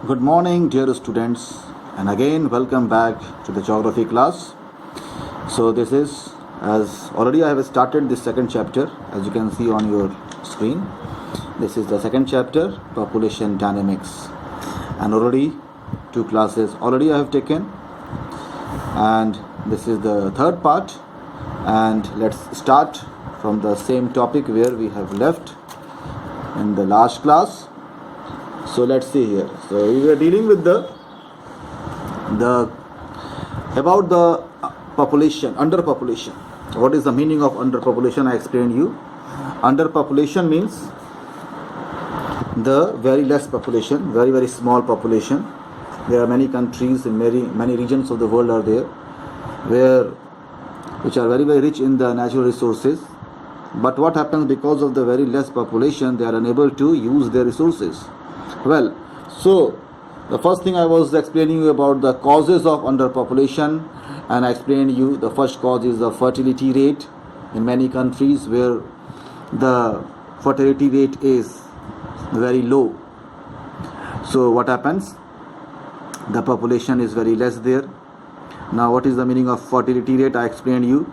Good morning, dear students, and again welcome back to the geography class. So, this is as already I have started this second chapter, as you can see on your screen. This is the second chapter, population dynamics, and already two classes already I have taken, and this is the third part. And let's start from the same topic where we have left in the last class. So let's see here. So we were dealing with the about the population, underpopulation. What is the meaning of underpopulation? I explained you. Underpopulation means the very less population, very small population. There are many countries in many regions of the world are there, which are very rich in the natural resources. But what happens because of the very less population? They are unable to use their resources. Well, so the first thing I was explaining you about the causes of underpopulation, and I explained you the first cause is the fertility rate in many countries where the fertility rate is very low. So what happens? The population is very less there. Now what is the meaning of fertility rate? I explained you.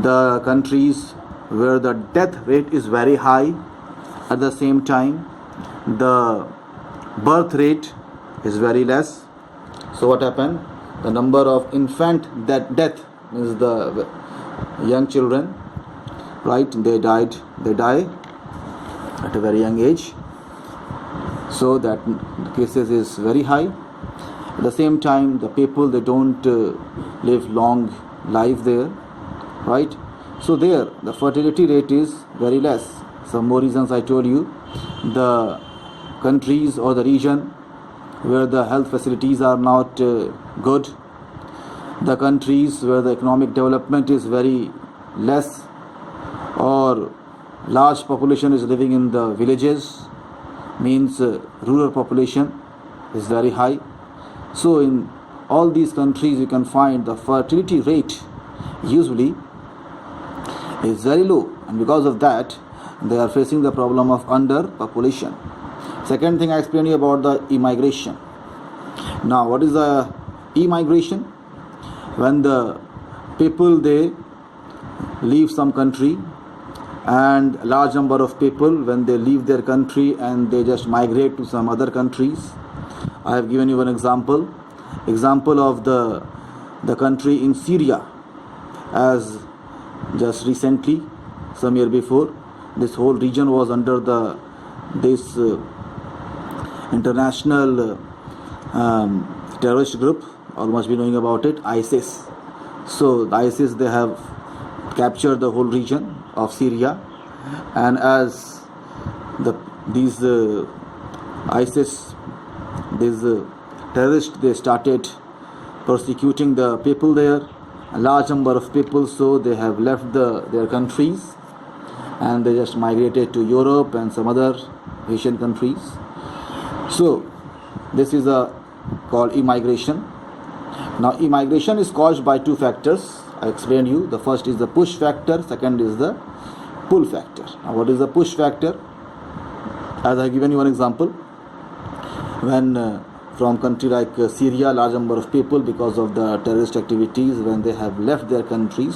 The countries where the death rate is very high, at the same time the birth rate is very less. So what happened? The number of infant death means the young children, right? They die at a very young age. So that cases is very high. At the same time, the people, they don't live long life there, right? So there the fertility rate is very less. Some more reasons I told you. The countries or the region where the health facilities are not good, the countries where the economic development is very less, or large population is living in the villages, means rural population is very high. So in all these countries you can find the fertility rate usually is very low, and because of that they are facing the problem of underpopulation. Second thing I explained you about the immigration. Now what is the immigration? When the people, they leave some country, and a large number of people, when they leave their country and they just migrate to some other countries. I have given you an example of the country in Syria, as just recently, some year before, this whole region was under this international terrorist group. All must be knowing about it, ISIS. So the ISIS, they have captured the whole region of Syria, and as these ISIS, these terrorists, they started persecuting the people there, a large number of people, so they have left their countries and they just migrated to Europe and some other Asian countries. So this is called immigration. Now immigration is caused by two factors. I explained you. The first is the push factor, second is the pull factor. Now what is the push factor? As I have given you an example, when from country like Syria, large number of people, because of the terrorist activities, when they have left their countries.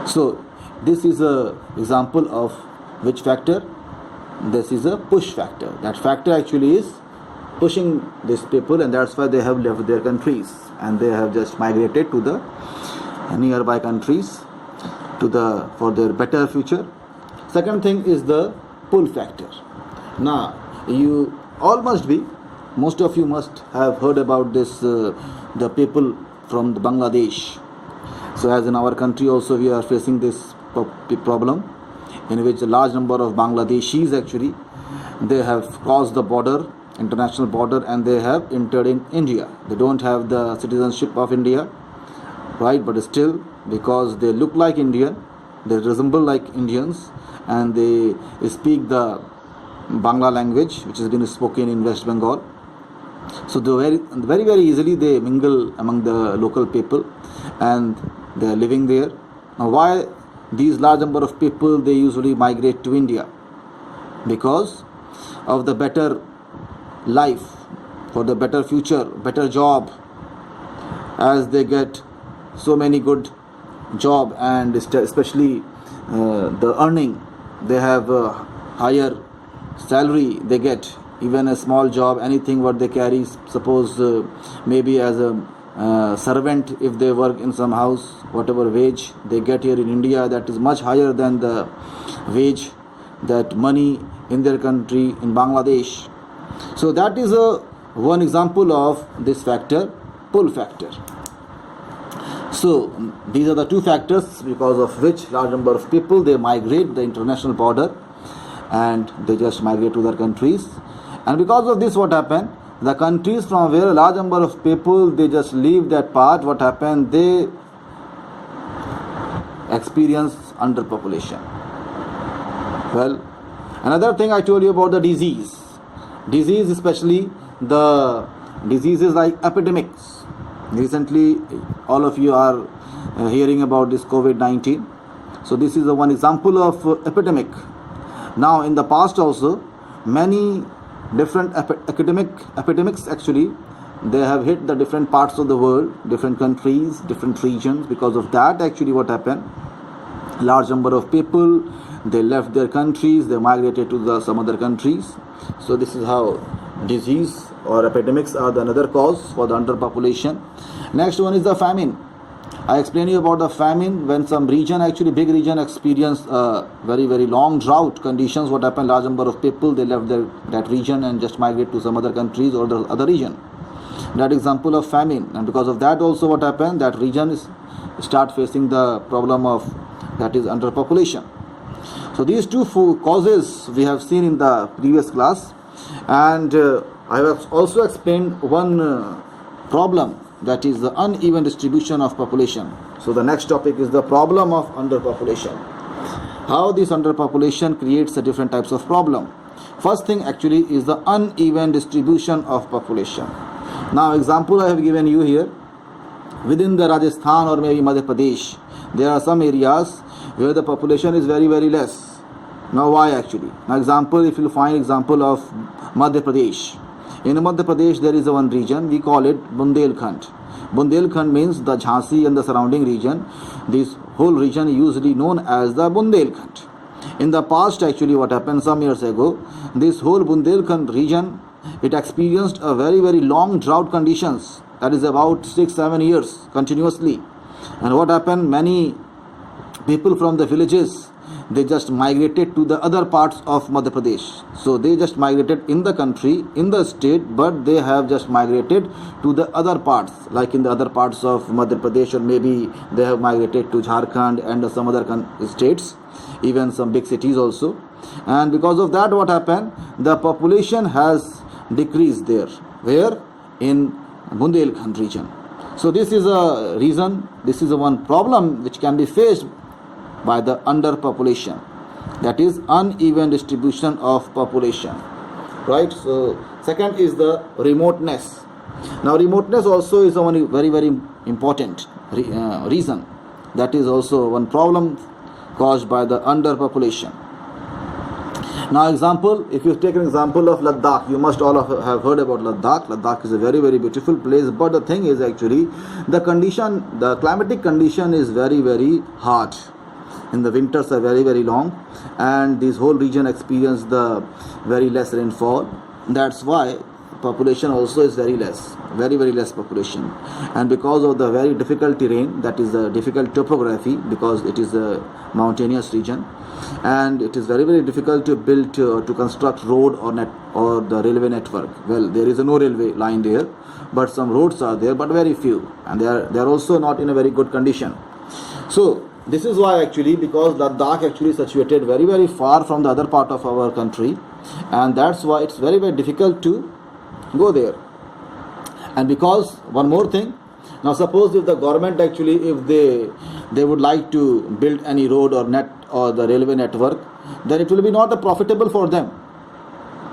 So this is a example of which factor? This is a push factor. That factor actually is pushing these people, and that's why they have left their countries and they have just migrated to the nearby countries for their better future. Second thing is the pull factor. Now most of you must have heard about this, the people from the Bangladesh. So as in our country also we are facing this problem, in which a large number of Bangladeshis, actually, they have crossed the border, international border, and they have entered in India. They don't have the citizenship of India, right? But still, because they look like Indian, they resemble like Indians, and they speak the Bangla language, which has been spoken in West Bengal. So they very easily they mingle among the local people, and they are living there. Now why these large number of people, they usually migrate to India? Because of the better life, for the better future, better job, as they get so many good job, and especially the earning, they have a higher salary they get, even a small job, anything what they carry, suppose maybe as a servant, if they work in some house, whatever wage they get here in India, that is much higher than the wage, that money in their country, in Bangladesh. So that is one example of this factor, pull factor. So these are the two factors because of which large number of people, they migrate the international border and they just migrate to their countries. And because of this, what happened, the countries from where a large number of people, they just leave that part, what happened, they experience underpopulation. Well, another thing I told you about the disease, especially the diseases like epidemics. Recently all of you are hearing about this COVID-19. So this is one example of epidemic. Now in the past also, many different epidemics actually, they have hit the different parts of the world, different countries, different regions. Because of that, actually what happened, large number of people, they left their countries, they migrated to some other countries. So this is how disease or epidemics are the another cause for the underpopulation. Next one is the famine. I explained you about the famine. When some region, actually big region, experience very long drought conditions, what happened, large number of people, they left that region and just migrate to some other countries or the other region. That example of famine. And because of that also, what happened, that region start facing the problem of, that is, underpopulation. So these two causes we have seen in the previous class, and I have also explained one problem, that is the uneven distribution of population. So the next topic is the problem of underpopulation. How this underpopulation creates a different types of problem. First thing actually is the uneven distribution of population. Now example I have given you here, within the Rajasthan or maybe Madhya Pradesh, there are some areas where the population is very less. Now why actually? Now example, if you find example of Madhya Pradesh. In Madhya Pradesh there is one region, we call it Bundelkhand. Bundelkhand means the Jhansi and the surrounding region. This whole region usually known as the Bundelkhand. In the past actually what happened, some years ago, this whole Bundelkhand region, it experienced a very long drought conditions, that is about 6-7 years continuously. And what happened, many people from the villages, they just migrated to the other parts of Madhya Pradesh. So they just migrated in the country, in the state, but they have just migrated to the other parts, like in the other parts of Madhya Pradesh, or maybe they have migrated to Jharkhand and some other states, even some big cities also. And because of that, what happened, the population has decreased there. Where? In Bundelkhand region. So this is a reason, this is a one problem which can be faced by the underpopulation, that is uneven distribution of population, right? So second is the remoteness. Now remoteness also is a one very important reason, that is also one problem caused by the underpopulation. Now example, if you take an example of Ladakh, you must all have heard about Ladakh. Ladakh is a very beautiful place, but the thing is actually the climatic condition is very hard. In the winters are very long, and this whole region experience the very less rainfall. That's why population also is very less population. And because of the very difficult terrain, that is the difficult topography, because it is a mountainous region, and it is very difficult to build to construct road or the railway network. Well, there is no railway line there, but some roads are there, but very few, and they are also not in a very good condition. So this is why actually, because Ladakh actually is situated very far from the other part of our country, and that's why it's very difficult to go there. And because one more thing, now suppose if the government actually, if they would like to build any road or the railway network, then it will be not profitable for them,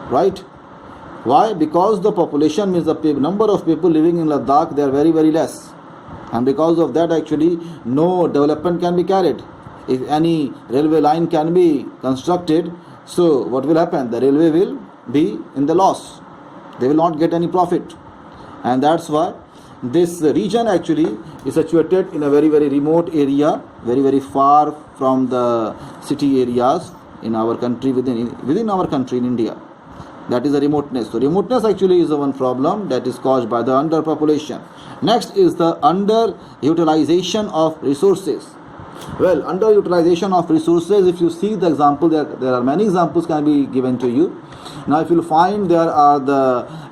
right? Why? Because the population means the number of people living in Ladakh, they are very less. And because of that actually no development can be carried. If any railway line can be constructed, so what will happen? The railway will be in the loss, They will not get any profit. And that's why this region actually is situated in a very, very remote area, very, very far from the city areas in our country, within our country in India. That is the remoteness. So remoteness actually is the one problem that is caused by the underpopulation. Next is the underutilization of resources. Well, underutilization of resources, if you see the example, there are many examples can be given to you. Now, if you find there are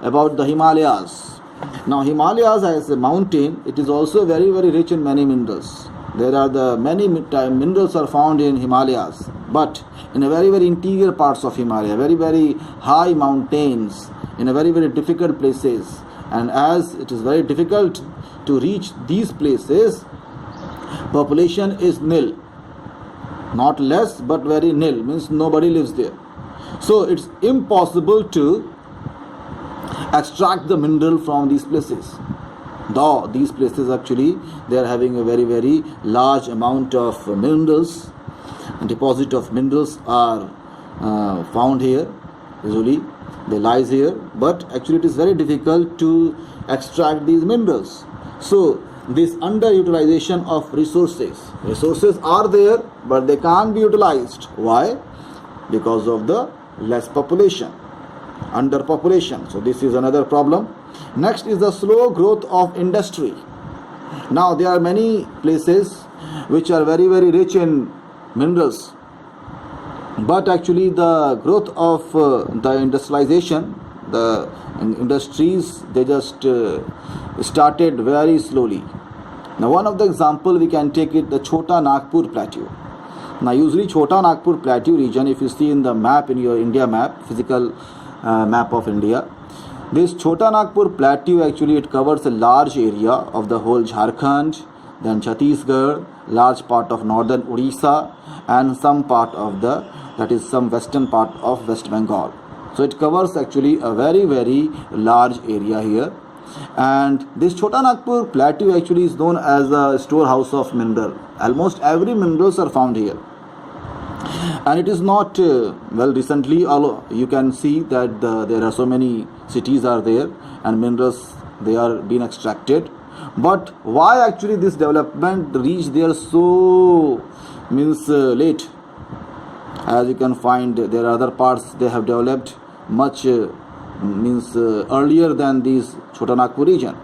about the Himalayas. Now, Himalayas as a mountain, it is also very, very rich in many minerals. There are the many minerals are found in Himalayas, but in a very, very interior parts of Himalaya, very, very high mountains, in a very, very difficult places. And as it is very difficult to reach these places, population is nil. Not less, but very nil, means nobody lives there. So it's impossible to extract the mineral from these places. Though these places actually they are having a very, very large amount of minerals, deposit of minerals are found here. Usually they lies here, but actually it is very difficult to extract these minerals. So this underutilization of resources are there, but they can't be utilized. Why? Because of the less population, underpopulation. So this is another problem. Next is the slow growth of industry. Now there are many places which are very, very rich in minerals, but actually the growth of the industrialization, the industries, they just started very slowly. Now one of the example we can take it, the Chota Nagpur Plateau. Now usually Chota Nagpur Plateau region, if you see in the map, in your India map, physical map of India, this Chota Nagpur Plateau actually it covers a large area of the whole Jharkhand, then Chhattisgarh, large part of northern Odisha, and some part of some western part of West Bengal. So it covers actually a very, very large area here. And this Chota Nagpur Plateau actually is known as a storehouse of mineral. Almost every minerals are found here. And it is not, recently you can see that there are so many cities are there and minerals, they are being extracted. But why actually this development reached there so late? As you can find, there are other parts they have developed much earlier than this Chota Nagpur region.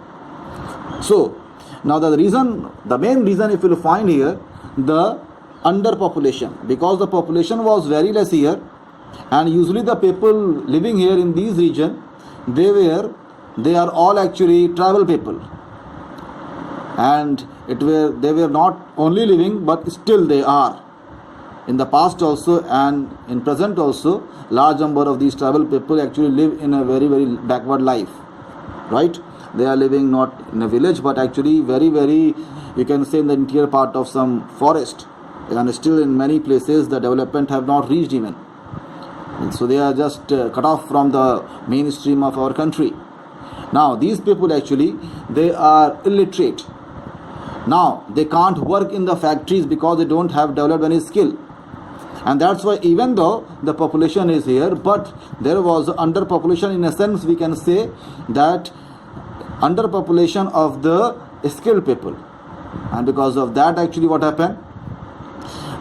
So now the main reason if you will find here, the underpopulation, because the population was very less here, and usually the people living here in these region, they are all actually tribal people, and they were not only living, but still they are in the past also and in present also. Large number of these tribal people actually live in a very, very backward life, right? They are living not in a village, but actually very, very, you can say, in the interior part of some forest, and still in many places the development have not reached even. So they are just cut off from the mainstream of our country. Now these people actually, they are illiterate. Now they can't work in the factories because they don't have developed any skill. And that's why even though the population is here, but there was underpopulation. In a sense, we can say that underpopulation of the skilled people. And because of that, actually what happened?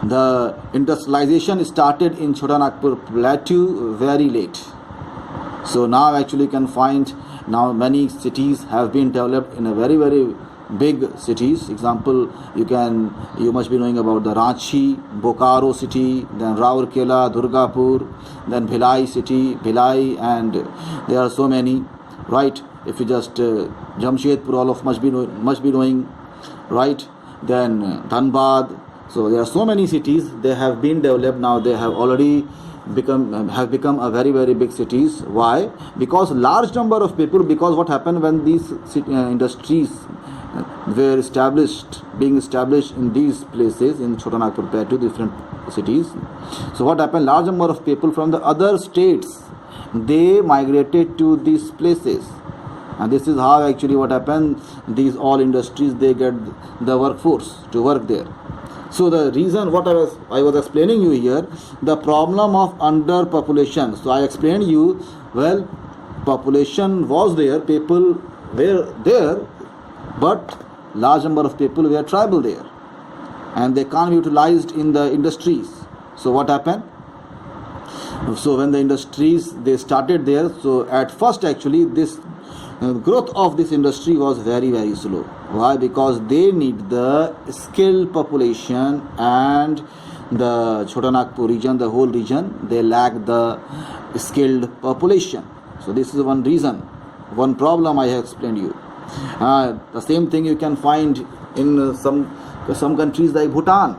The industrialization started in Chota Nagpur Plateau very late. So now actually you can find now many cities have been developed in a very, very big cities. Example, you must be knowing about the Ranchi, Bokaro city, then Raurkela, Durgapur, then Bhilai city, and there are so many, right? If you just Jamshedpur, all of must be knowing, right? Then Dhanbad. So there are so many cities they have been developed now. They have already become a very, very big cities. Why? Because large number of people. Because what happened when these industries were being established in these places in Chota Nagpur Plateau, different cities. So what happened? Large number of people from the other states, they migrated to these places, and this is how actually what happened. These all industries, they get the workforce to work there. So the reason what I was explaining you here, the problem of underpopulation. So I explained you, well, population was there, people were there, but large number of people were tribal there, and they can't be utilized in the industries. So what happened? So when the industries they started there, so at first actually this growth of this industry was very very slow. Why? Because they need the skilled population, and the Chota Nagpur region, the whole region, they lack the skilled population. So this is one reason, one problem I have explained you. The same thing you can find in some countries like Bhutan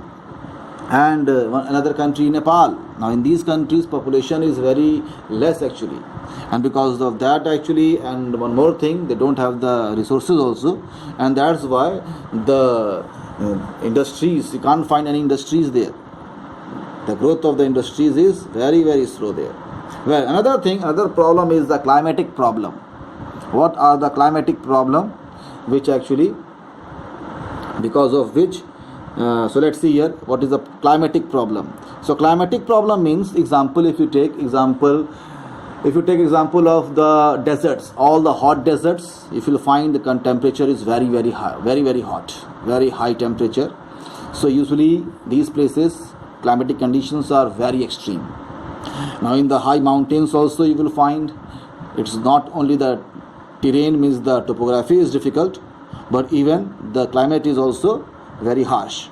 and another country Nepal. Now in these countries population is very less actually, and because of that actually, and one more thing, they don't have the resources also, and that's why the industries, you can't find any industries there. The growth of the industries is very very slow there. Well, another problem is the climatic problem. What are the climatic problem which actually, because of which, so let's see here what is the climatic problem. So climatic problem means, example, if you take example of the deserts, all the hot deserts, if you find the temperature is very very high, very very hot, very high temperature. So usually these places climatic conditions are very extreme. Now in the high mountains also you will find it's not only the terrain, means the topography is difficult, but even the climate is also very harsh.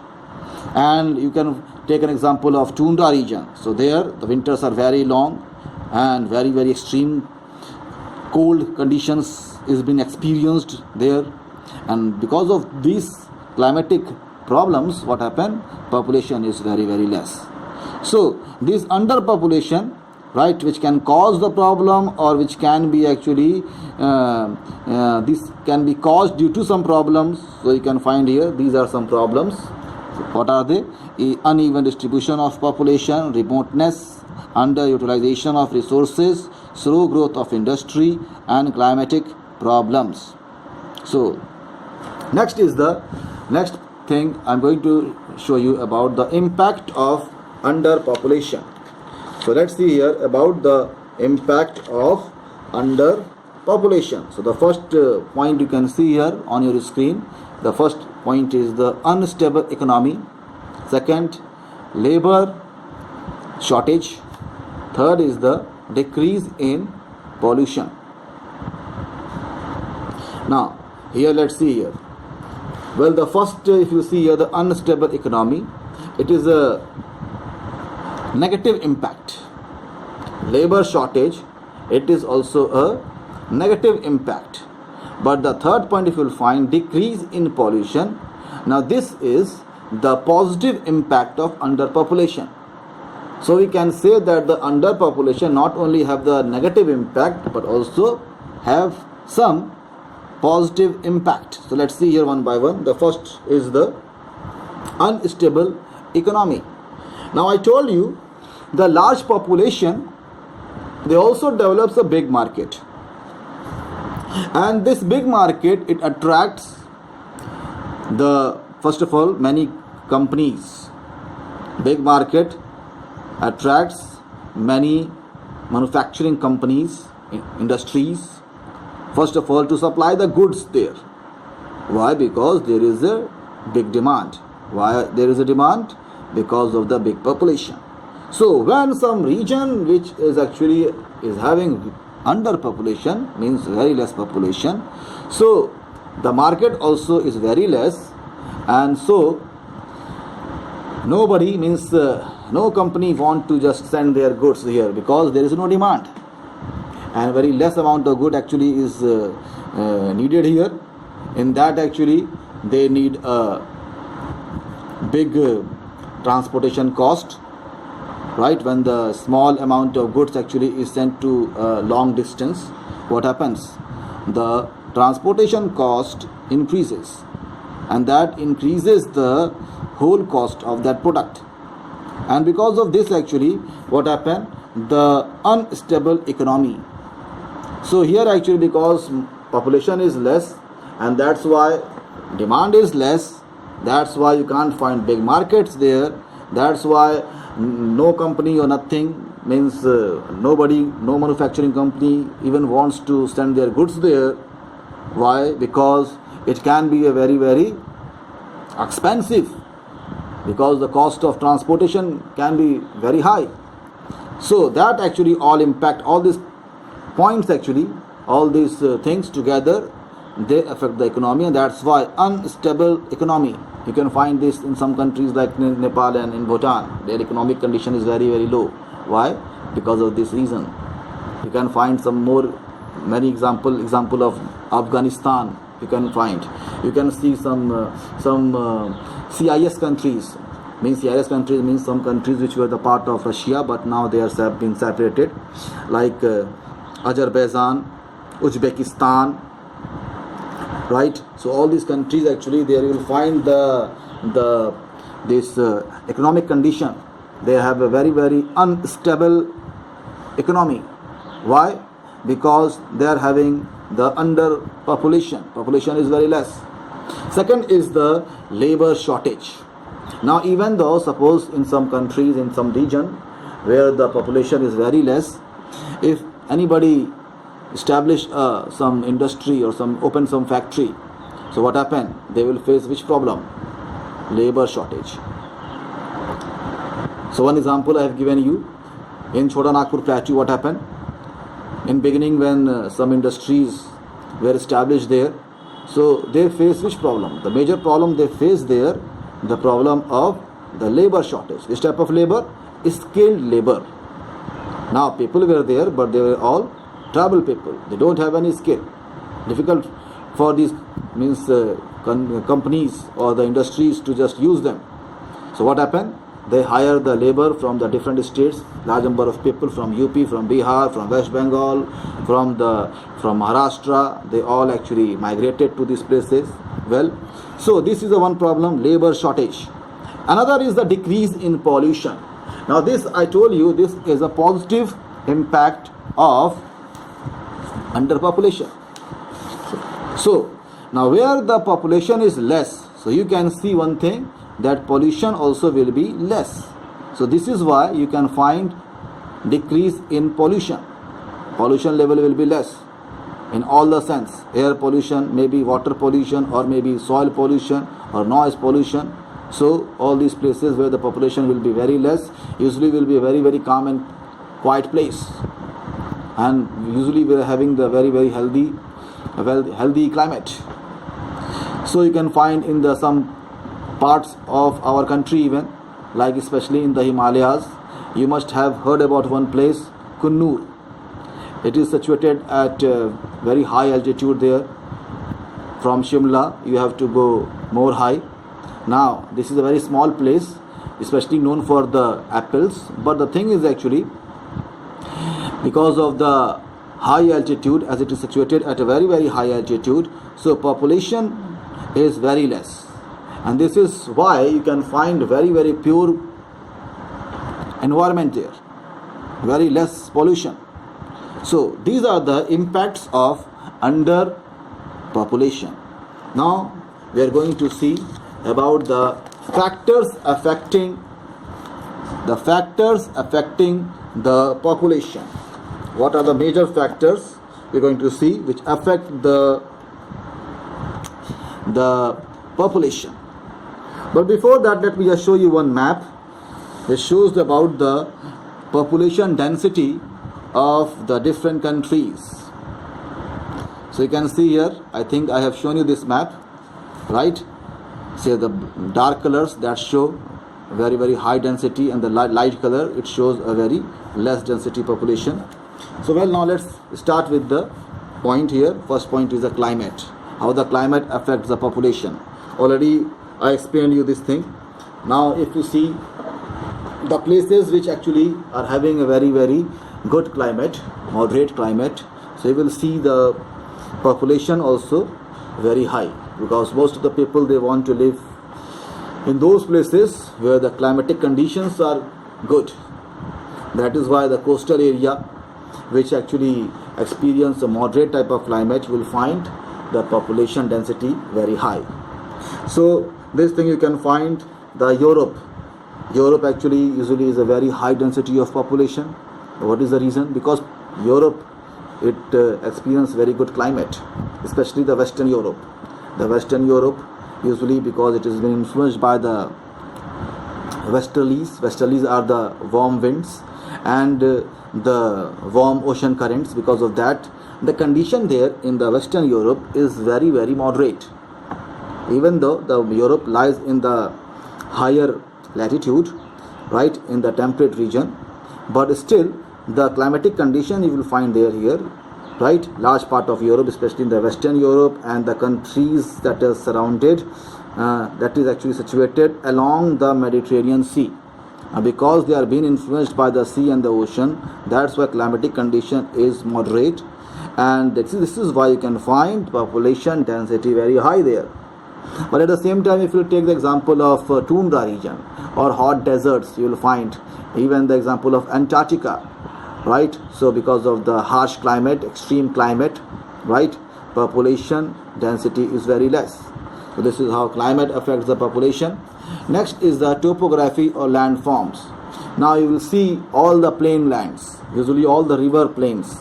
And you can take an example of Tundra region. So there the winters are very long and very very extreme cold conditions is being experienced there, and because of these climatic problems, what happened? Population is very very less. So this underpopulation, right, which can cause the problem, or which can be actually this can be caused due to some problems. So you can find here these are some problems. What are they? Uneven distribution of population, remoteness, underutilization of resources, slow growth of industry, and climatic problems. So next thing I'm going to show you about the impact of underpopulation. So let's see here about the impact of underpopulation. So the first point you can see here on your screen. The first point is the unstable economy. Second, labor shortage. Third is the decrease in pollution. Now here let's see here. Well, the first, if you see here, the unstable economy, it is a negative impact. Labor shortage, it is also a negative impact. But the third point, if you will find, decrease in pollution. Now this is the positive impact of underpopulation. So we can say that the underpopulation not only have the negative impact but also have some positive impact. So let's see here one by one. The first is the unstable economy. Now I told you the large population, they also develops a big market, and this big market, it attracts the, first of all, many companies. Big market attracts many manufacturing companies, industries, first of all, to supply the goods there. Why? Because there is a big demand. Why there is a demand? Because of the big population. So when some region which is actually is having underpopulation, means very less population, so the market also is very less, and so nobody, means no company want to just send their goods here because there is no demand, and very less amount of good actually is needed here. In that actually they need a big transportation cost, right? When the small amount of goods actually is sent to a long distance, what happens? The transportation cost increases, and that increases the whole cost of that product. And because of this actually, what happened? The unstable economy. So here actually, because population is less, and that's why demand is less, that's why you can't find big markets there, that's why no company or nothing means nobody, no manufacturing company even wants to send their goods there. Why? Because it can be a very, very expensive, because the cost of transportation can be very high. So that actually all impact, all these points actually, all these things together, they affect the economy, and that's why unstable economy. You can find this in some countries like Nepal and in Bhutan. Their economic condition is very, very low. Why? Because of this reason. You can find some more, many example of Afghanistan. You can find. You can see some CIS countries. Means CIS countries means some countries which were the part of Russia, but now they are been separated, like Azerbaijan, Uzbekistan, right? So all these countries actually, there you will find this economic condition. They have a very, very unstable economy. Why? Because they are having the underpopulation. Population is very less. Second is the labor shortage. Now, even though suppose in some countries, in some region where the population is very less, if anybody establish some industry or open some factory, so what happen? They will face which problem? Labor shortage. So one example I have given you. In Chota Nagpur Plateau, what happened? In beginning, when some industries were established there, so they face which problem? The major problem they face there, the problem of the labor shortage. Which type of labor? Skilled labor. Now people were there, but they were all tribal people. They don't have any skill. Difficult for these means companies or the industries to just use them. So what happened? They hire the labor from the different states, large number of people from UP, from Bihar, from West Bengal, from Maharashtra. They all actually migrated to these places. Well, so this is the one problem, labor shortage. Another is the decrease in pollution. Now this, I told you, this is a positive impact of underpopulation. So now where the population is less, so you can see one thing, that pollution also will be less. So this is why you can find decrease in pollution. Pollution level will be less in all the sense. Air pollution, maybe water pollution, or maybe soil pollution or noise pollution. So all these places where the population will be very less, usually will be a very, very calm and quiet place. And usually we are having the very, very healthy climate. So you can find in the some parts of our country even, like especially in the Himalayas, you must have heard about one place, Kunnur. It is situated at very high altitude there. From Shimla, you have to go more high. Now, this is a very small place, especially known for the apples. But the thing is actually, because of the high altitude, as it is situated at a very, very high altitude, so population is very less. And this is why you can find very, very pure environment there. Very less pollution. So these are the impacts of underpopulation. Now we are going to see about the factors affecting the population. What are the major factors we are going to see which affect the population? But before that, let me just show you one map which shows about the population density of the different countries. So you can see here, I think I have shown you this map, right? See the dark colors that show very, very high density, and the light color, it shows a very less density population. So well, now let's start with the point here. First point is the climate. How the climate affects the population. Already I explained you this thing. Now if you see the places which actually are having a very, very good climate, moderate climate, so you will see the population also very high, because most of the people, they want to live in those places where the climatic conditions are good. That is why the coastal area, which actually experience a moderate type of climate, will find the population density very high. So this thing you can find the Europe actually usually is a very high density of population. What is the reason? Because Europe, it experienced very good climate, especially the Western Europe. The Western Europe, usually because it has been influenced by the westerlies. Westerlies are the warm winds and the warm ocean currents. Because of that, the condition there in the Western Europe is very, very moderate. Even though the Europe lies in the higher latitude, right, in the temperate region, but still the climatic condition you will find there here, right, large part of Europe, especially in the Western Europe and the countries that are surrounded, that is actually situated along the Mediterranean Sea. Because they are being influenced by the sea and the ocean, that's why climatic condition is moderate, and this is why you can find population density very high there. But at the same time, if you take the example of tundra region or hot deserts, you will find even the example of Antarctica, right? So because of the harsh climate, extreme climate, right, population density is very less. So this is how climate affects the population. Next is the topography or landforms. Now you will see all the plain lands, usually all the river plains,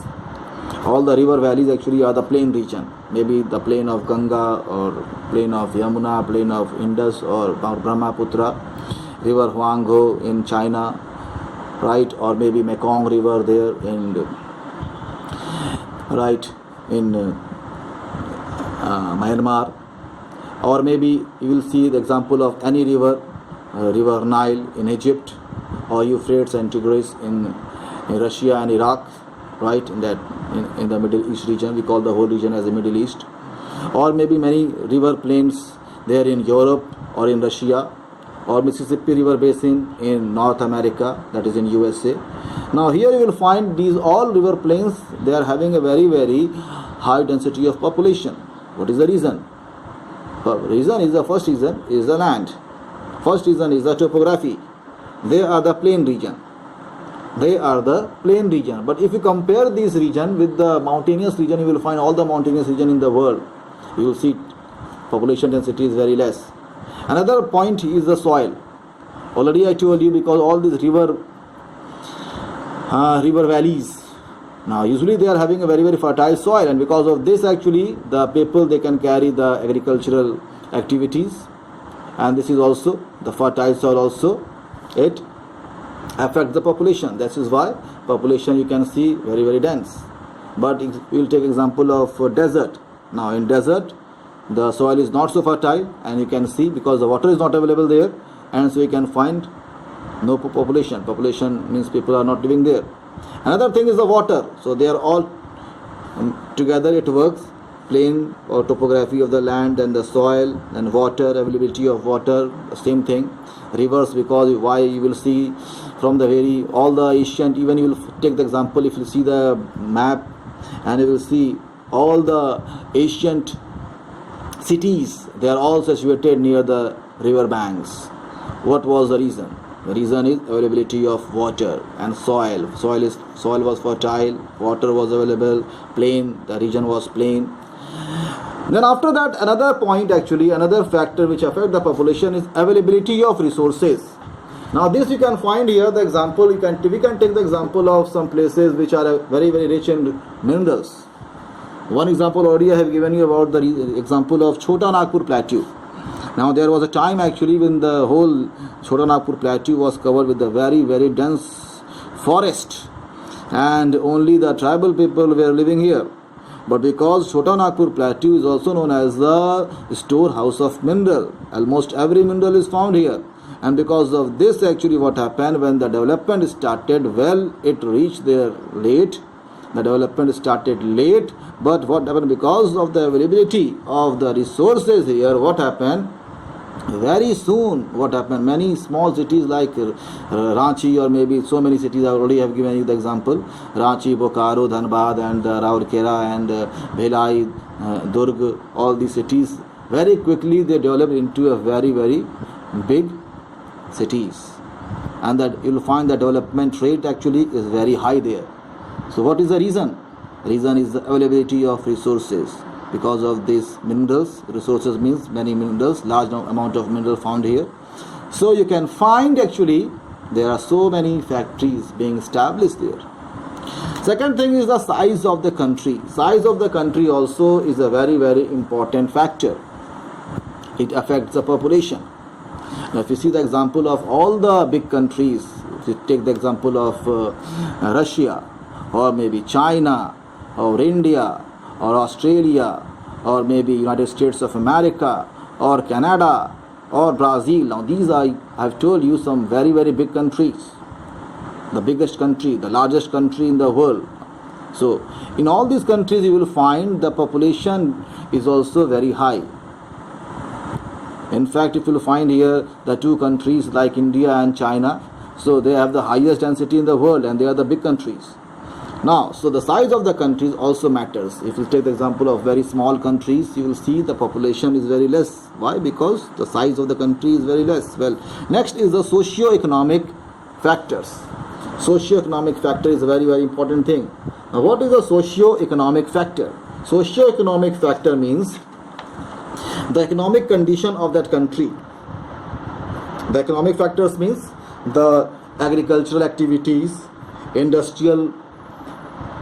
all the river valleys actually are the plain region. Maybe the plain of Ganga or plain of Yamuna, plain of Indus or Brahmaputra, river Huanghe in China, right, or maybe Mekong river there in Myanmar, or maybe you will see the example of any river, river Nile in Egypt, or Euphrates and Tigris in Russia and Iraq, right, in the Middle East region. We call the whole region as the Middle East. Or maybe many river plains there in Europe or in Russia, or Mississippi River Basin in North America, that is in USA. Now here you will find these all river plains, they are having a very, very high density of population. What is the reason? The first reason is the land. First reason is the topography. They are the plain region. But if you compare this region with the mountainous region, you will find all the mountainous region in the world, you will see population density is very less. Another point is the soil. Already I told you, because all these river valleys, now usually they are having a very, very fertile soil, and because of this actually the people, they can carry the agricultural activities, and this is also the fertile soil also, it affects the population. That is why population you can see very, very dense. But we will take example of desert. Now in desert the soil is not so fertile, and you can see because the water is not available there, and so you can find no population. Population means people are not living there. Another thing is the water. So they are all together, it works. Plain or topography of the land and the soil and water, availability of water, same thing. Rivers, because why you will see from the all the ancient, even you will take the example, if you see the map, and you will see all the ancient cities, they are all situated near the river banks. What was the reason? The reason is availability of water and soil. Soil was fertile, water was available, plain, the region was plain. Then after that, another point actually, another factor which affects the population is availability of resources. Now this you can find here the example, we can take the example of some places which are very, very rich in minerals. One example already I have given you about the example of Chota Nagpur Plateau. Now there was a time actually when the whole Chota Nagpur Plateau was covered with a very, very dense forest, and only the tribal people were living here. But because Chota Nagpur Plateau is also known as the storehouse of mineral, almost every mineral is found here. And because of this actually what happened, when the development started, well, it reached there late. The development started late, but what happened, because of the availability of the resources here, what happened? Very soon, what happened? Many small cities like Ranchi, or maybe so many cities, I already have given you the example, Ranchi, Bokaro, Dhanbad and Raurkela and Bhilai, Durg, all these cities, very quickly they developed into a very, very big cities. And that you will find the development rate actually is very high there. So what is the reason? The reason is the availability of resources. Because of these minerals, resources means many minerals, large amount of mineral found here. So you can find actually there are so many factories being established there. Second thing is the size of the country. Size of the country also is a very, very important factor. It affects the population. Now, if you see the example of all the big countries, if you take the example of Russia, or maybe China, or India, or Australia, or maybe United States of America, or Canada, or Brazil. Now, these are, I have told you, some very, very big countries. The biggest country, the largest country in the world. So, in all these countries, you will find the population is also very high. In fact, if you will find here the two countries like India and China, so they have the highest density in the world and they are the big countries. Now, so the size of the countries also matters. If you take the example of very small countries, you will see the population is very less. Why? Because the size of the country is very less. Well, next is the socio-economic factors. Socio-economic factor is a very, very important thing. Now, what is a socio-economic factor? Socio-economic factor means the economic condition of that country. The economic factors means the agricultural activities, industrial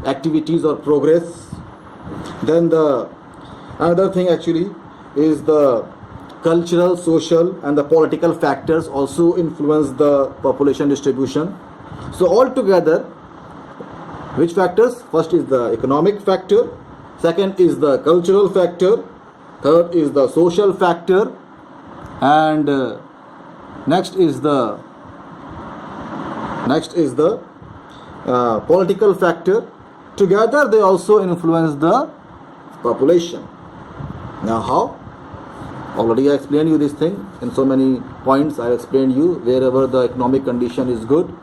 activities or progress. Then the another thing actually is the cultural, social and the political factors also influence the population distribution. So altogether, which factors? First is the economic factor, second is the cultural factor, third is the social factor, and next is the political factor. Together they also influence the population. Now how? Already I explained you this thing in so many points. I explained you wherever the economic condition is good,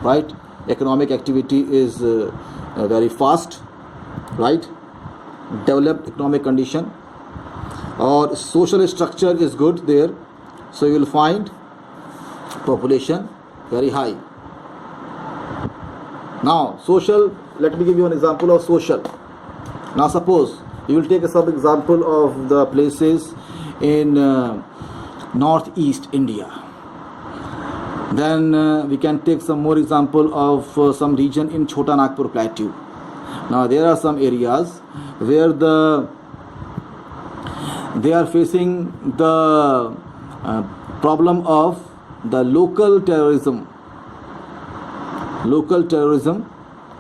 right? Economic activity is very fast, right? Developed economic condition, or social structure is good there, so you will find population very high. Now social, let me give you an example of social. Now suppose you will take a sub example of the places in northeast India. Then we can take some more example of some region in Chota Nagpur Plateau. Now there are some areas where they are facing the problem of the local terrorism,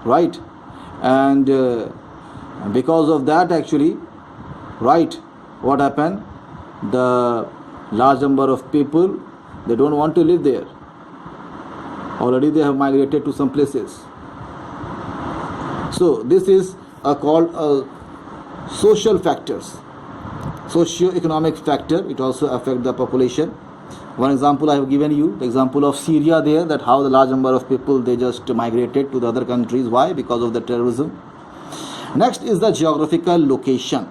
right? And because of that actually, right, what happened? The large number of people, they don't want to live there. Already they have migrated to some places. So this is called social factors, socio-economic factor. It also affects the population. One example I have given you, the example of Syria there, that how the large number of people, they just migrated to the other countries. Why? Because of the terrorism. Next is the geographical location.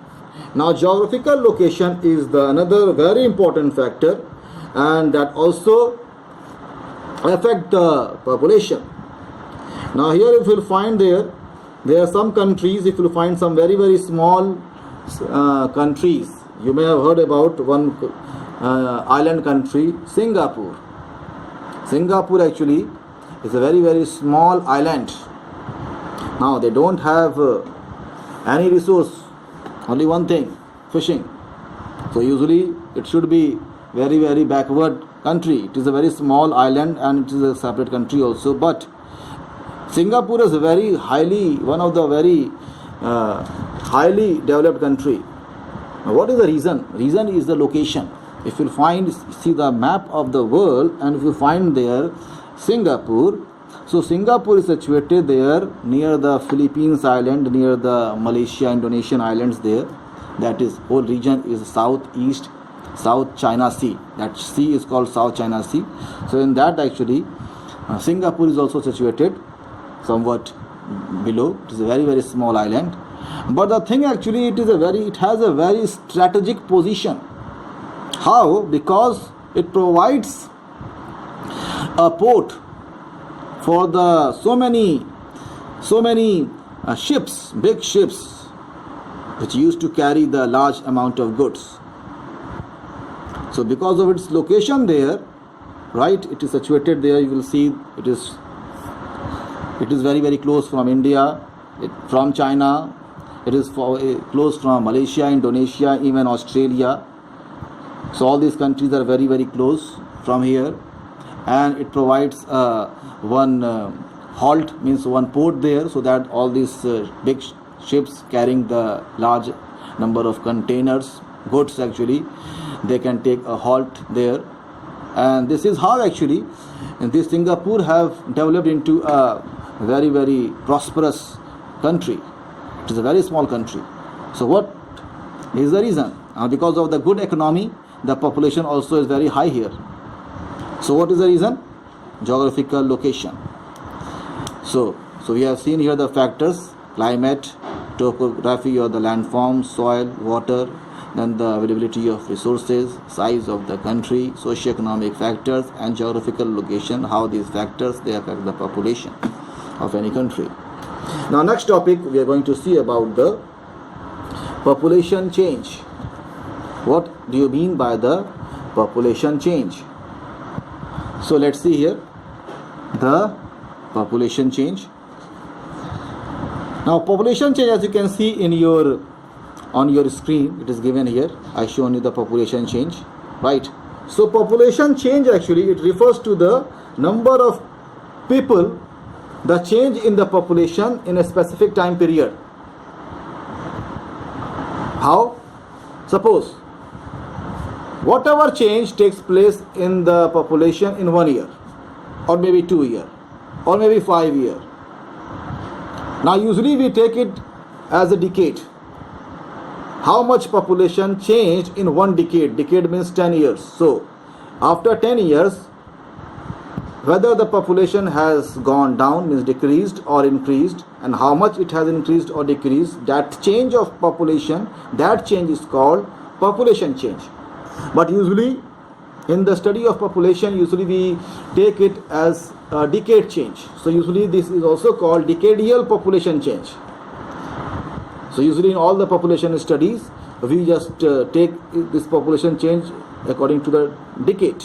Now geographical location is the another very important factor, and that also affect the population. Now here if you will find there are some countries, if you find some very, very small countries. You may have heard about one island country, Singapore. Singapore actually is a very, very small island. Now they don't have any resource, only one thing, fishing. So usually it should be very, very backward country. It is a very small island and it is a separate country also. But Singapore is a very highly, one of the very highly developed country. Now what is the reason? Reason is the location. If you find, see the map of the world, and if you find there Singapore, so Singapore is situated there near the Philippines island, near the Malaysia, Indonesian islands there. That is, whole region is southeast, South China Sea. That sea is called South China Sea. So in that actually, Singapore is also situated somewhat below. It is a very, very small island. But the thing actually, it has a very strategic position. How? Because it provides a port for the so many ships, big ships, which used to carry the large amount of goods. So because of its location there, right, it is situated there. You will see it is It is very very close from India, from China. It is close from Malaysia, Indonesia, even Australia. So all these countries are very very close from here, and it provides one halt, means one port there, so that all these big ships carrying the large number of containers, goods actually, they can take a halt there. And this is how actually this Singapore have developed into a very very prosperous country. It is a very small country. So what is the reason? Because of the good economy, the population also is very high here. So what is the reason? Geographical location. So we have seen here the factors: climate, topography or the landform, soil, water, then the availability of resources, size of the country, socio-economic factors, and geographical location. How these factors they affect the population of any country. Now next topic we are going to see about the population change. What do you mean by the population change? So let's see here the population change. Now population change, as you can see in your on your screen, it is given here. I shown you the population change, right? So population change actually it refers to the number of people, the change in the population in a specific time period. How? Suppose whatever change takes place in the population in 1 year, or maybe 2 years, or maybe 5 years. Now usually we take it as a decade. How much population changed in 1 decade? Decade means 10 years. So after 10 years, whether the population has gone down, means decreased or increased, and how much it has increased or decreased, that change of population, that change is called population change. But usually in the study of population, usually we take it as a decade change. So usually this is also called decadal population change. So usually in all the population studies, we just take this population change according to the decade.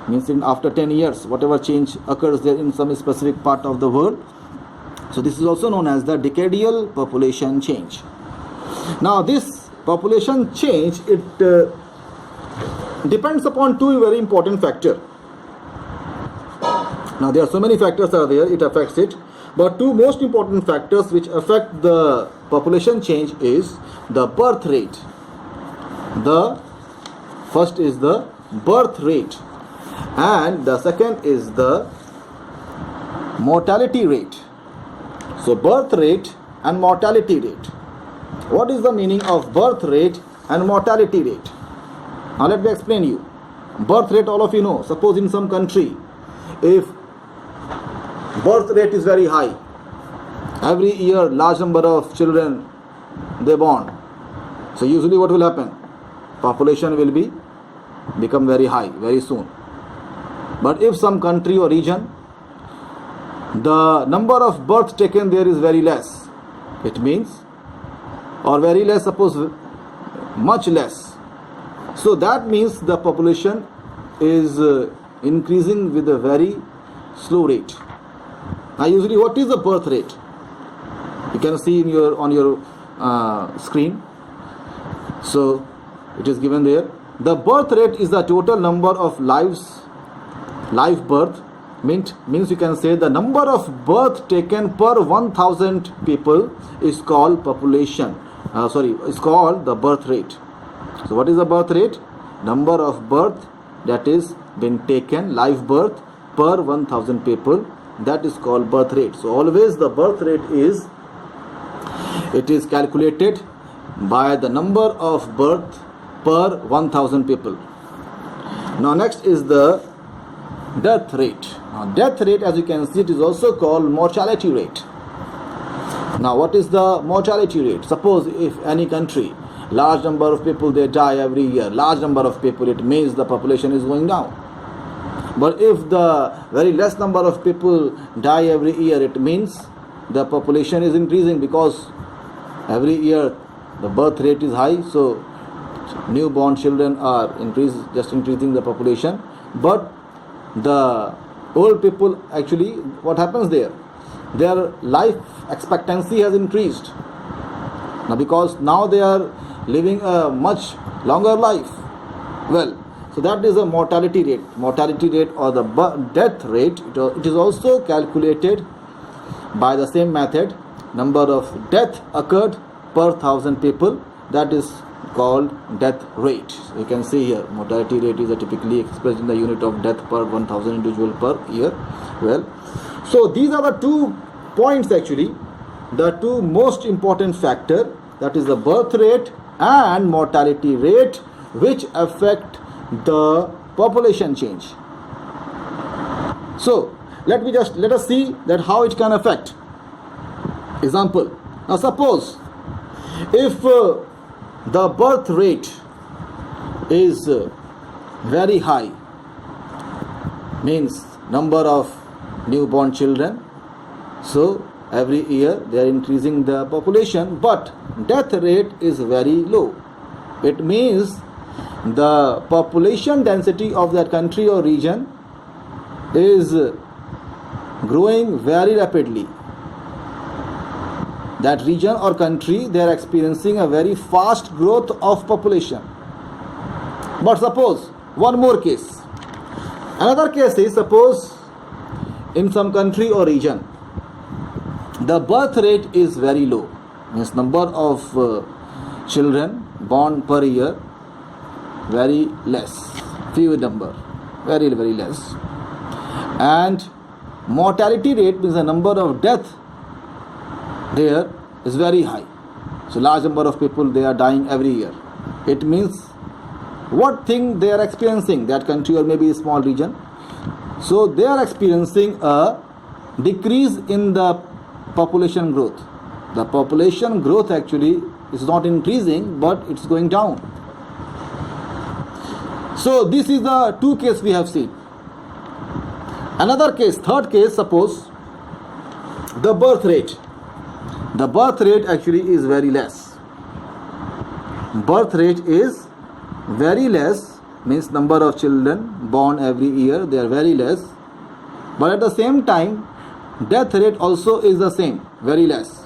Means in after 10 years, whatever change occurs there in some specific part of the world. So this is also known as the decadal population change. Now this population change, it depends upon two very important factors. Now there are so many factors are there, it affects it. But two most important factors which affect the population change is the birth rate. The first is the birth rate, and the second is the mortality rate. So birth rate and mortality rate. What is the meaning of birth rate and mortality rate? Now let me explain you. Birth rate, all of you know. Suppose in some country, if birth rate is very high, every year large number of children they born. So usually what will happen? Population will become very high very soon. But if some country or region, the number of births taken there is very less, it means, or very less, suppose much less. So that means the population is increasing with a very slow rate. Now usually what is the birth rate? You can see in on your screen. So it is given there. The birth rate is the total number of live birth. Means you can say the number of birth taken per 1,000 people is called population. It's called the birth rate. So what is the birth rate? Number of birth that is been taken, live birth per 1,000 people, that is called birth rate. So always the birth rate is calculated by the number of birth per 1,000 people. Now next is the death rate. Now death rate, as you can see, it is also called mortality rate. Now what is the mortality rate? Suppose if any country, large number of people they die every year, large number of people, it means the population is going down. But if the very less number of people die every year, it means the population is increasing, because every year the birth rate is high, so newborn children are increasing the population. But the old people, actually what happens there? their life expectancy has increased. Now, because now they are living a much longer life. Well, so that is a mortality rate. Mortality rate or the death rate, it is also calculated by the same method. Number of death occurred per 1,000 people, that is called death rate. So you can see here, mortality rate is typically expressed in the unit of death per 1,000 individual per year. Well, so these are the 2 points actually, the 2 most important factor, that is the birth rate and mortality rate, which affect the population change. So let us see that how it can affect. Example, now suppose if the birth rate is very high, means number of newborn children, so every year they are increasing the population, but death rate is very low. It means the population density of that country or region is growing very rapidly. That region or country, they are experiencing a very fast growth of population. But suppose one more case. Another case is, suppose in some country or region the birth rate is very low, means number of children born per year very less, few number, very less, and mortality rate means the number of death there is very high. So large number of people, they are dying every year. It means what thing they are experiencing, that country or maybe a small region, so they are experiencing a decrease in the population growth. The population growth actually is not increasing, but it's going down. So this is the 2 cases we have seen. Another case, third case, suppose the birth rate. The birth rate actually is very less. Birth rate is very less, means number of children born every year, they are very less. But at the same time, death rate also is the same, very less.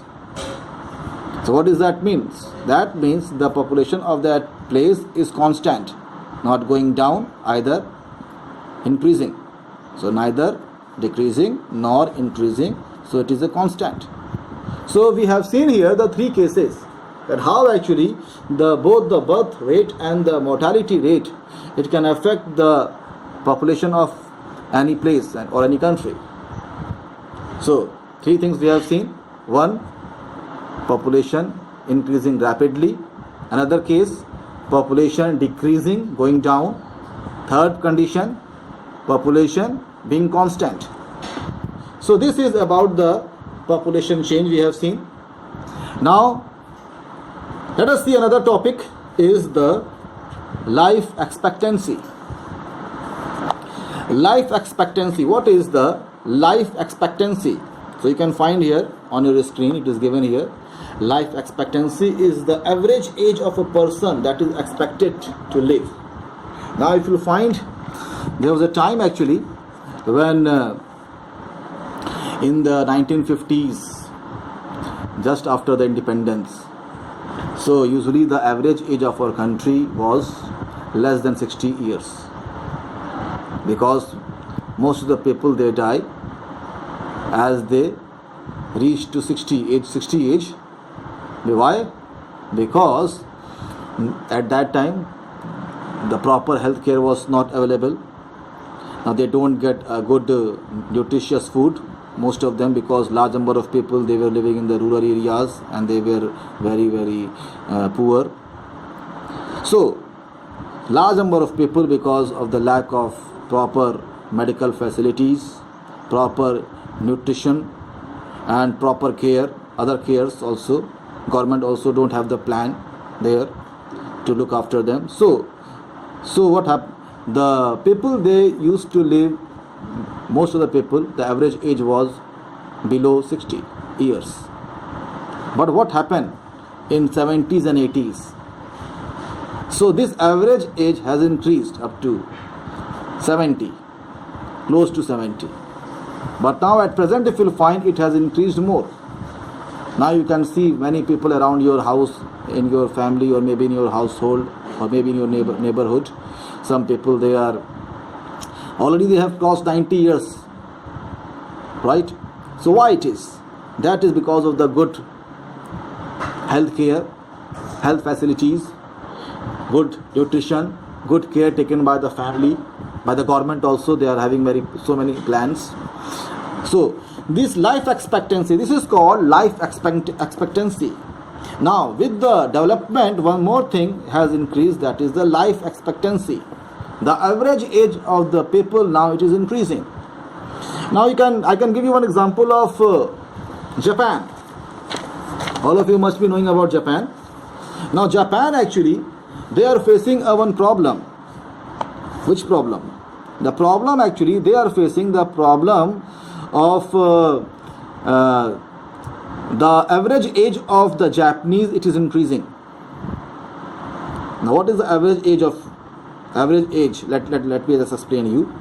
So what does that mean? That means the population of that place is constant, not going down, either increasing. So neither decreasing nor increasing, so it is a constant. So we have seen here the 3 cases, that how actually both the birth rate and the mortality rate, it can affect the population of any place or any country. So 3 things we have seen. 1, population increasing rapidly. Another case, population decreasing, going down. Third condition, population being constant. So this is about the population change we have seen. Now let us see another topic, is the life expectancy. Life expectancy. What is the life expectancy? So you can find here on your screen, it is given here. Life expectancy is the average age of a person that is expected to live. Now if you find, there was a time actually when in the 1950s, just after the independence, so usually the average age of our country was less than 60 years, because most of the people, they die as they reach to 60 age. Why? Because at that time the proper health care was not available. Now they don't get a good nutritious food, most of them, because large number of people, they were living in the rural areas and they were very poor. So large number of people, because of the lack of proper medical facilities, proper nutrition and proper care, other cares also, government also don't have the plan there to look after them. So what happened? The people, they used to live, most of the people, the average age was below 60 years. But what happened in 70s and 80s? So this average age has increased up to 70, close to 70. But now at present, if you'll find, it has increased more. Now you can see many people around your house, in your family, or maybe in your household, or maybe in your neighborhood. Some people, they are already, they have crossed 90 years, right? So why it is? That is because of the good health care, health facilities, good nutrition, good care taken by the family, by the government also. They are having so many plans. So this life expectancy, this is called life expectancy. Now with the development, one more thing has increased, that is the life expectancy. The average age of the people now, it is increasing. Now I can give you one example of Japan. All of you must be knowing about Japan. Now Japan, actually, they are facing one problem. Which problem? The problem, actually, they are facing the problem of the average age of the Japanese, it is increasing. Now what is the average age? Let me just explain you.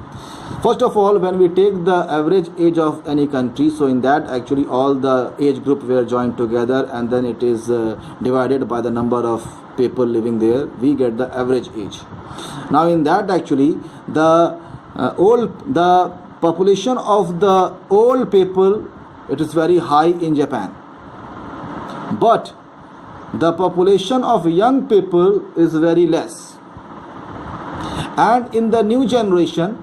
First of all, when we take the average age of any country, so in that, actually, all the age group were joined together, and then it is divided by the number of people living there, we get the average age. Now in that, actually, the population of the old people, it is very high in Japan, but the population of young people is very less. And in the new generation,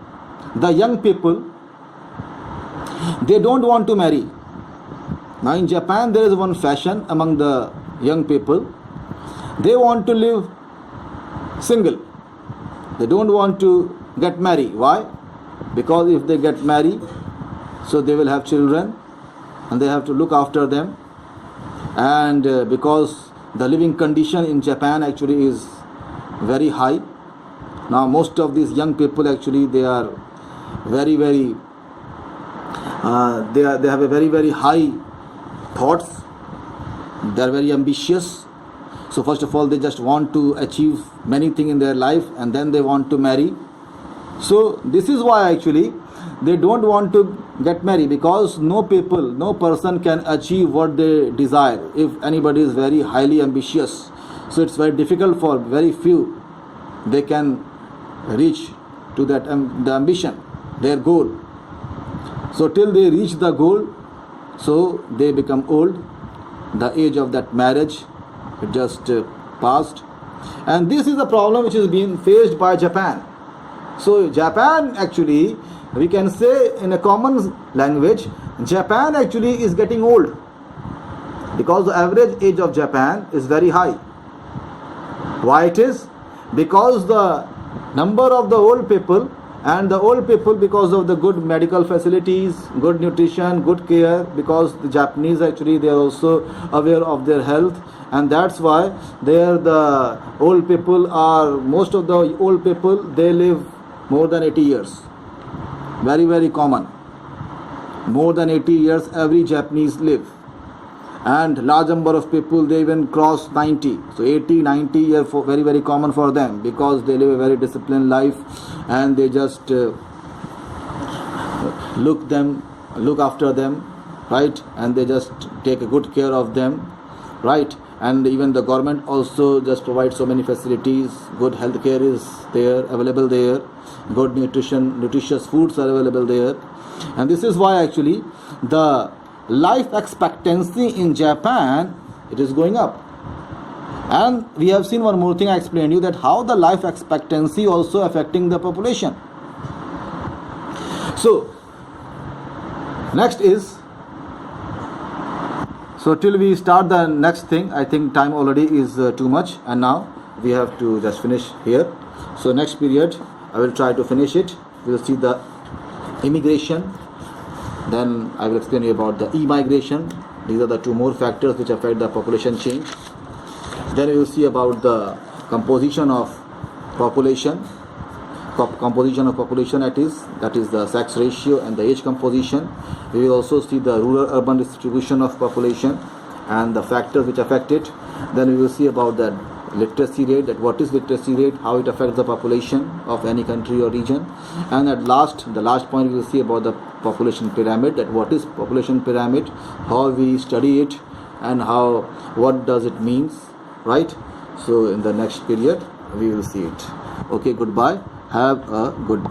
the young people, they don't want to marry. Now in Japan, there is one fashion among the young people. They want to live single. They don't want to get married. Why? Because if they get married, so they will have children and they have to look after them. And because the living condition in Japan actually is very high. Now most of these young people, actually, they are very they have a very high thoughts. They are very ambitious. So first of all, they just want to achieve many things in their life, and then they want to marry. So this is why, actually, they don't want to get married, because no person can achieve what they desire if anybody is very highly ambitious. So it's very difficult for very few. They can reach to that the ambition, their goal. So till they reach the goal, so they become old. The age of that marriage, it just passed. And this is the problem which is being faced by Japan. So Japan, actually, we can say in a common language, Japan actually is getting old, because the average age of Japan is very high. Why it is? Because the number of the old people, and the old people, because of the good medical facilities, good nutrition, good care, because the Japanese, actually, they are also aware of their health, and that's why the old people are, most of the old people, they live more than 80 years. Very common. More than 80 years every Japanese live. And large number of people, they even cross 90. So 80, 90 years, very common for them, because they live a very disciplined life, and they just look after them, right? And they just take a good care of them, right? And even the government also just provides so many facilities. Good health care is there, available there. Good nutritious foods are available there. And this is why, actually, the life expectancy in Japan, it is going up. And we have seen one more thing. I explained you that how the life expectancy also affecting the population. So next is, so till we start the next thing, I think time already is too much, and now we have to just finish here. So next period I will try to finish it. We will see the immigration, then I will explain you about the e-migration. These are the two more factors which affect the population change. Then we will see about the composition of population. That is the sex ratio and the age composition. We will also see the rural-urban distribution of population and the factors which affect it. Then we will see about the literacy rate, that what is literacy rate, how it affects the population of any country or region. And at last, the last point we will see about the population pyramid, that what is population pyramid, how we study it, and what does it means, right? So in the next period we will see it. Okay, goodbye, have a good day.